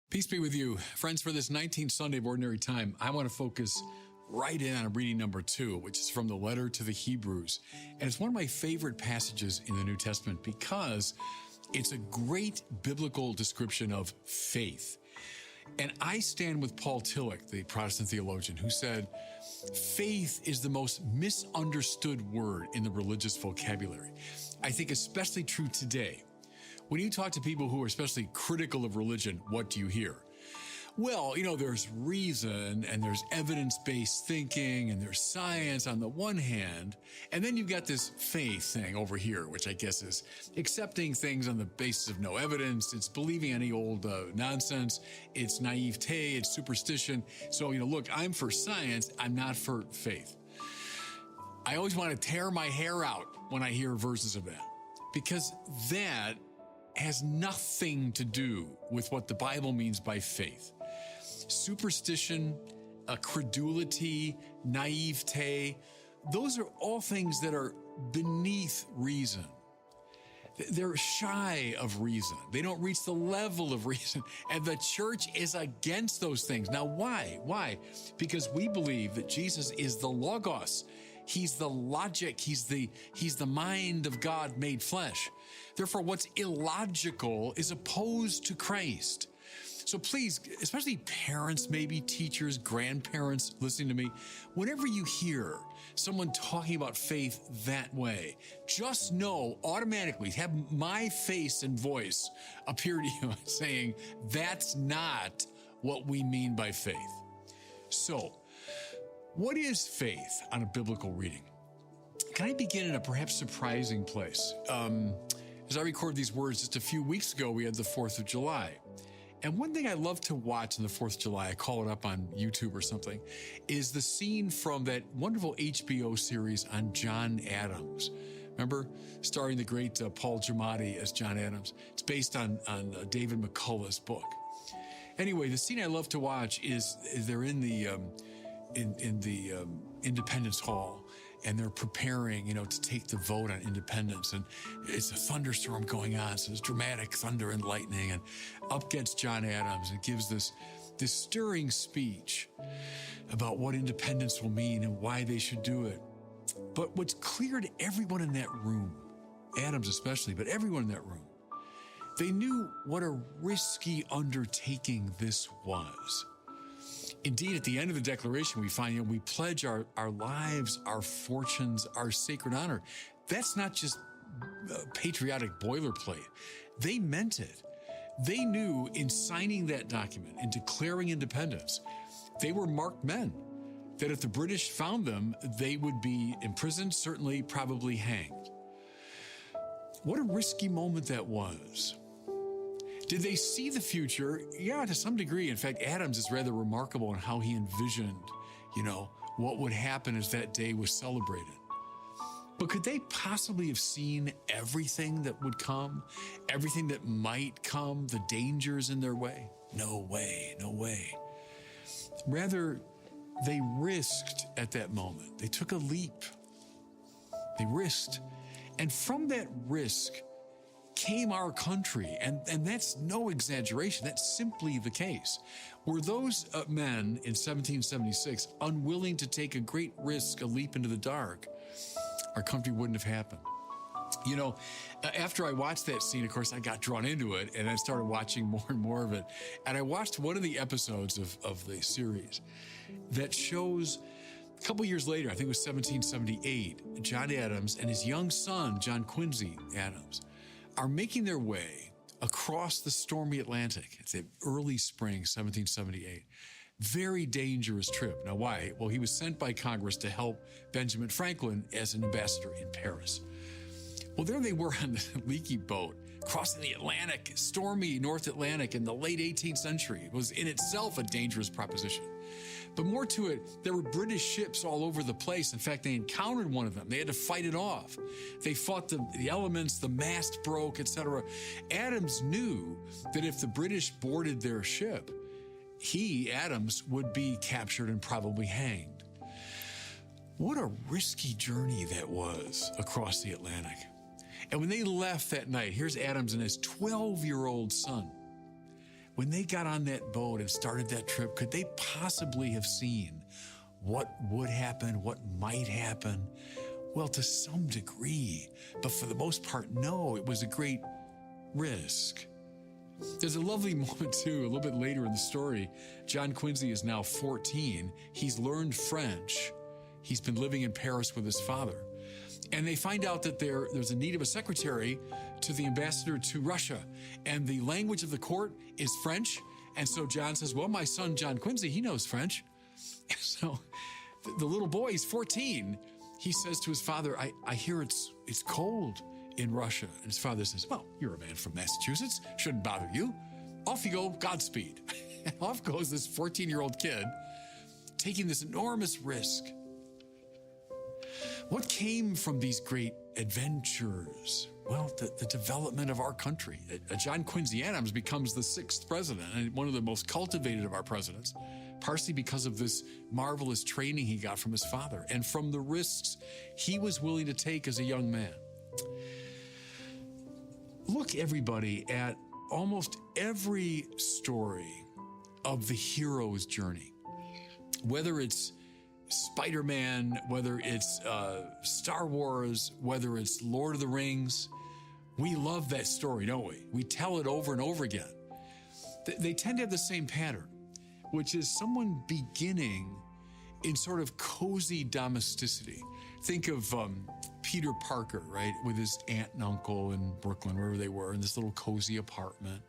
Peace be with you. Friends, for this 19th Sunday of Ordinary Time, I want to focus right in on reading number 2, which is from the letter to the Hebrews. And it's one of my favorite passages in the New Testament because it's a great biblical description of faith. And I stand with Paul Tillich, the Protestant theologian, who said, faith is the most misunderstood word in the religious vocabulary. I think especially true today. When you talk to people who are especially critical of religion, what do you hear? Well, there's reason and there's evidence-based thinking and there's science on the one hand, and then you've got this faith thing over here, which I guess is accepting things on the basis of no evidence. It's believing any old nonsense. It's naïveté. It's superstition. So, look, I'm for science. I'm not for faith. I always want to tear my hair out when I hear verses of that, because that has nothing to do with what the Bible means by faith. Superstition, credulity, naivete, those are all things that are beneath reason. They're shy of reason. They don't reach the level of reason. And the church is against those things. Now, why? Why? Because we believe that Jesus is the Logos. He's the logic. He's the mind of God made flesh. Therefore, what's illogical is opposed to Christ. So please, especially parents, maybe teachers, grandparents listening to me, whenever you hear someone talking about faith that way, just know automatically, have my face and voice appear to you saying, that's not what we mean by faith. So, what is faith on a biblical reading? Can I begin in a perhaps surprising place? As I record these words, just a few weeks ago, we had the 4th of July. And one thing I love to watch on the 4th of July, I call it up on YouTube or something, is the scene from that wonderful HBO series on John Adams. Remember, starring the great Paul Giamatti as John Adams. It's based on David McCullough's book. Anyway, the scene I love to watch is they're in the Independence Hall, and they're preparing, to take the vote on independence. And it's a thunderstorm going on, so there's dramatic thunder and lightning. And up gets John Adams and gives this stirring speech about what independence will mean and why they should do it. But what's clear to everyone in that room, Adams especially, but everyone in that room, they knew what a risky undertaking this was. Indeed, at the end of the Declaration, we find we pledge our lives, our fortunes, our sacred honor. That's not just patriotic boilerplate. They meant it. They knew in signing that document and declaring independence, they were marked men, that if the British found them, they would be imprisoned, certainly probably hanged. What a risky moment that was. Did they see the future? Yeah, to some degree. In fact, Adams is rather remarkable in how he envisioned, what would happen as that day was celebrated. But could they possibly have seen everything that would come, everything that might come, the dangers in their way? No way, no way. Rather, they risked at that moment. They took a leap. They risked. And from that risk came our country, and that's no exaggeration. That's simply the case. Were those men in 1776 unwilling to take a great risk, a leap into the dark, our country wouldn't have happened. After I watched that scene, of course, I got drawn into it, and I started watching more and more of it. And I watched one of the episodes of the series that shows a couple years later, I think it was 1778, John Adams and his young son, John Quincy Adams, are making their way across the stormy Atlantic. It's the early spring, 1778. Very dangerous trip. Now, why? Well, he was sent by Congress to help Benjamin Franklin as an ambassador in Paris. Well, there they were on the leaky boat, crossing the Atlantic, stormy North Atlantic in the late 18th century. It was in itself a dangerous proposition. But more to it, there were British ships all over the place. In fact, they encountered one of them. They had to fight it off. They fought the elements, the mast broke, etc. Adams knew that if the British boarded their ship, he, Adams, would be captured and probably hanged. What a risky journey that was across the Atlantic. And when they left that night, here's Adams and his 12-year-old son. when they got on that boat and started that trip, could they possibly have seen what would happen, what might happen? Well, to some degree, but for the most part, no, it was a great risk. There's a lovely moment, too, a little bit later in the story. John Quincy is now 14. He's learned French. He's been living in Paris with his father. And they find out that there's a need of a secretary to the ambassador to Russia. And the language of the court is French. And so John says, well, my son, John Quincy, he knows French. So the little boy, he's 14. He says to his father, I hear it's cold in Russia. And his father says, well, you're a man from Massachusetts. Shouldn't bother you. Off you go, Godspeed. And off goes this 14-year-old kid, taking this enormous risk. What came from these great adventures? Well, the development of our country. John Quincy Adams becomes the 6th president and one of the most cultivated of our presidents, partially because of this marvelous training he got from his father and from the risks he was willing to take as a young man. Look, everybody, at almost every story of the hero's journey, whether it's Spider-Man, whether it's Star Wars, whether it's Lord of the Rings. We love that story, don't we? We tell it over and over again. They tend to have the same pattern, which is someone beginning in sort of cozy domesticity. Think of Peter Parker, right, with his aunt and uncle in Brooklyn, wherever they were, in this little cozy apartment.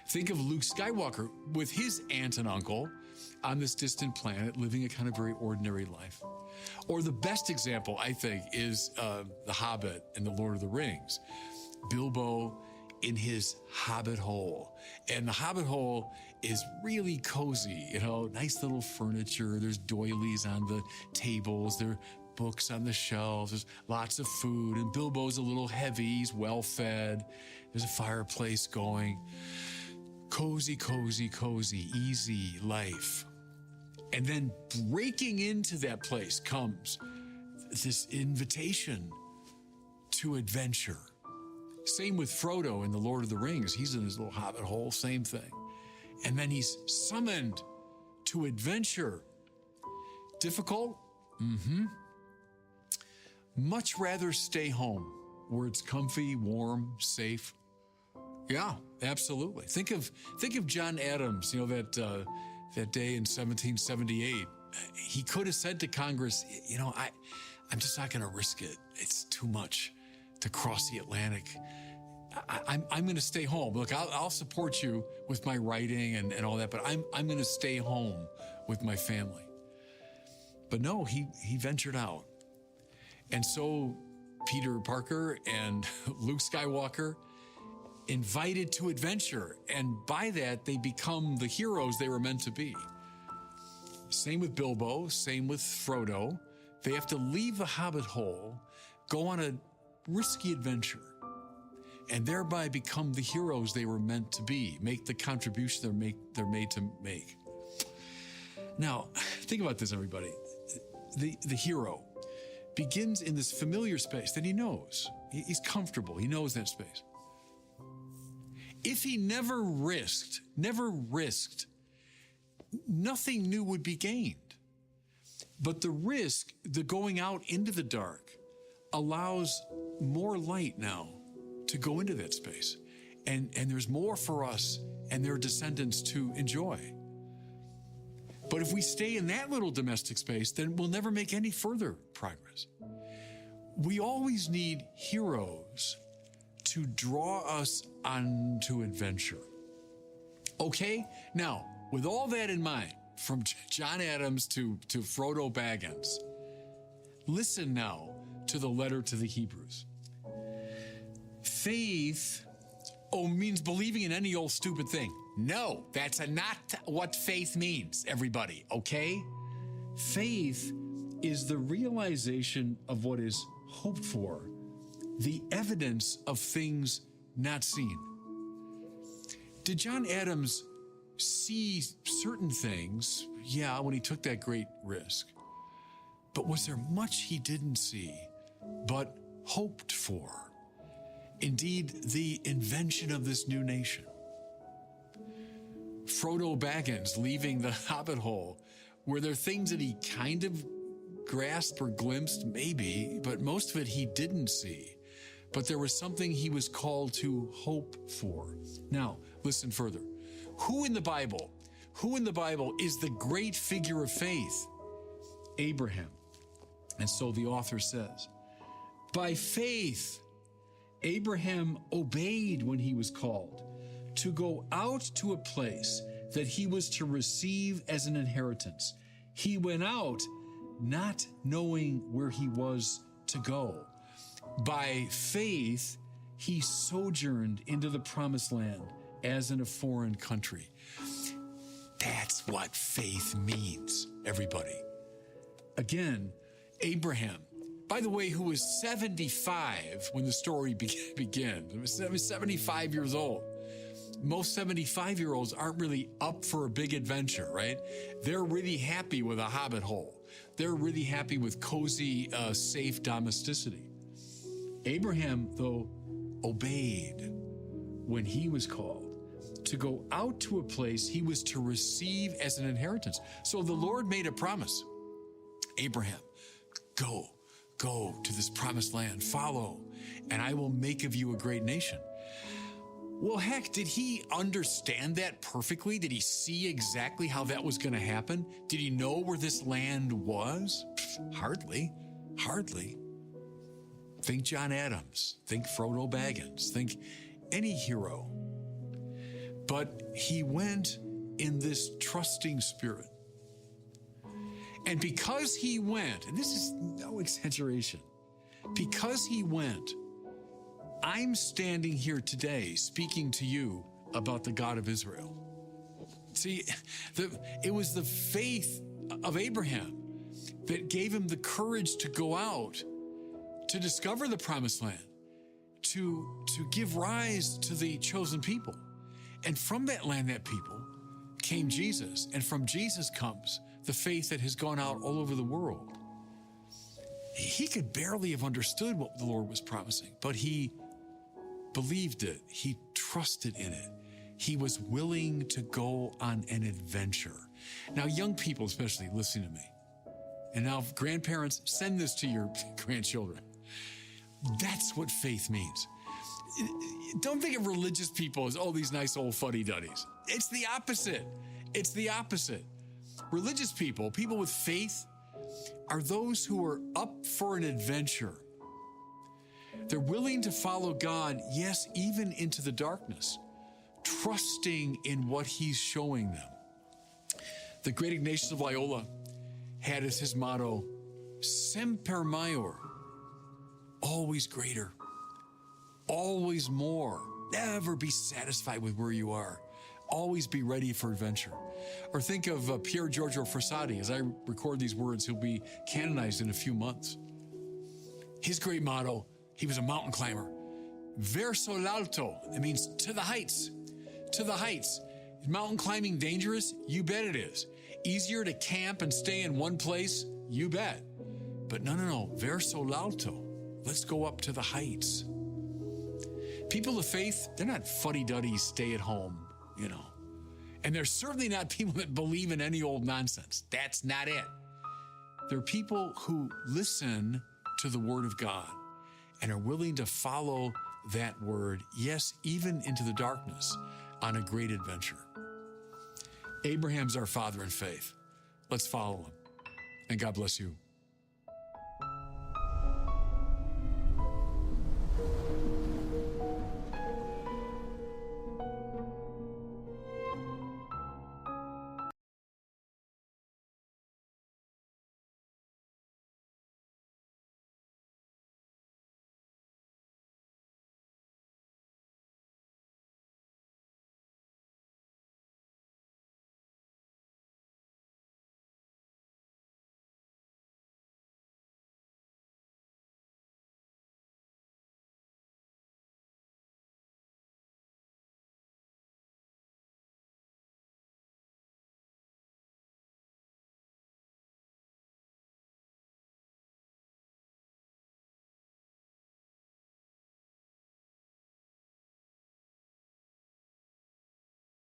Think of Luke Skywalker with his aunt and uncle on this distant planet, living a kind of very ordinary life. Or the best example, I think, is The Hobbit and The Lord of the Rings. Bilbo in his hobbit hole. And the hobbit hole is really cozy, nice little furniture. There's doilies on the tables. There are books on the shelves. There's lots of food. And Bilbo's a little heavy. He's well-fed. There's a fireplace going. Cozy, cozy, cozy, easy life. And then breaking into that place comes this invitation to adventure. Same with Frodo in The Lord of the Rings. He's in his little hobbit hole, same thing. And then he's summoned to adventure. Difficult? Much rather stay home where it's comfy, warm, safe. Yeah, absolutely. Think of John Adams, that day in 1778. He could have said to Congress, I'm just not going to risk it. It's too much to cross the Atlantic. I'm going to stay home. Look, I'll support you with my writing and all that, but I'm going to stay home with my family. But no, he ventured out. And so Peter Parker and Luke Skywalker invited to adventure, and by that they become the heroes they were meant to be. Same with Bilbo, same with Frodo. They have to leave the hobbit hole, go on a risky adventure, and thereby become the heroes they were meant to be, make the contribution they're made to make. Now, think about this, everybody. The hero begins in this familiar space that he knows. He's comfortable. He knows that space. If he never risked, nothing new would be gained. But the risk, the going out into the dark, allows more light now to go into that space. And there's more for us and their descendants to enjoy. But if we stay in that little domestic space, then we'll never make any further progress. We always need heroes to draw us onto adventure. Okay? Now, with all that in mind, from John Adams to Frodo Baggins, listen now to the letter to the Hebrews. Faith, means believing in any old stupid thing. No, that's not what faith means, everybody, okay? Faith is the realization of what is hoped for, the evidence of things not seen. Did John Adams see certain things? Yeah, when he took that great risk. But was there much he didn't see, but hoped for? Indeed, the invention of this new nation. Frodo Baggins leaving the Hobbit hole? Were there things that he kind of grasped or glimpsed? Maybe, but most of it he didn't see. But there was something he was called to hope for. Now, listen further. Who in the Bible is the great figure of faith? Abraham. And so the author says, by faith, Abraham obeyed when he was called to go out to a place that he was to receive as an inheritance. He went out not knowing where he was to go. By faith, he sojourned into the promised land as in a foreign country. That's what faith means, everybody. Again, Abraham, by the way, who was 75 when the story begins. He was 75 years old. Most 75-year-olds aren't really up for a big adventure, right? They're really happy with a hobbit hole. They're really happy with cozy, safe domesticity. Abraham, though, obeyed when he was called to go out to a place he was to receive as an inheritance. So the Lord made a promise. Abraham, go to this promised land, follow, and I will make of you a great nation. Well, heck, did he understand that perfectly? Did he see exactly how that was going to happen? Did he know where this land was? Hardly. Think John Adams, think Frodo Baggins, think any hero. But he went in this trusting spirit. And because he went, and this is no exaggeration, because he went, I'm standing here today speaking to you about the God of Israel. See, it was the faith of Abraham that gave him the courage to go out, to discover the promised land, to give rise to the chosen people. And from that land, that people, came Jesus. And from Jesus comes the faith that has gone out all over the world. He could barely have understood what the Lord was promising, but he believed it. He trusted in it. He was willing to go on an adventure. Now, young people especially, listen to me. And now, grandparents, send this to your grandchildren. That's what faith means. Don't think of religious people as, these nice old fuddy-duddies. It's the opposite. It's the opposite. Religious people, people with faith, are those who are up for an adventure. They're willing to follow God, yes, even into the darkness, trusting in what he's showing them. The great Ignatius of Loyola had as his motto, Semper Maior, always greater, always more. Never be satisfied with where you are. Always be ready for adventure. Or think of Pier Giorgio Frassati. As I record these words, he'll be canonized in a few months. His great motto, he was a mountain climber. Verso l'alto, it means to the heights. To the heights. Is mountain climbing dangerous? You bet it is. Easier to camp and stay in one place? You bet. But no. Verso l'alto. Let's go up to the heights. People of faith, they're not fuddy-duddies, stay at home, And they're certainly not people that believe in any old nonsense. That's not it. They're people who listen to the word of God and are willing to follow that word, yes, even into the darkness, on a great adventure. Abraham's our father in faith. Let's follow him. And God bless you.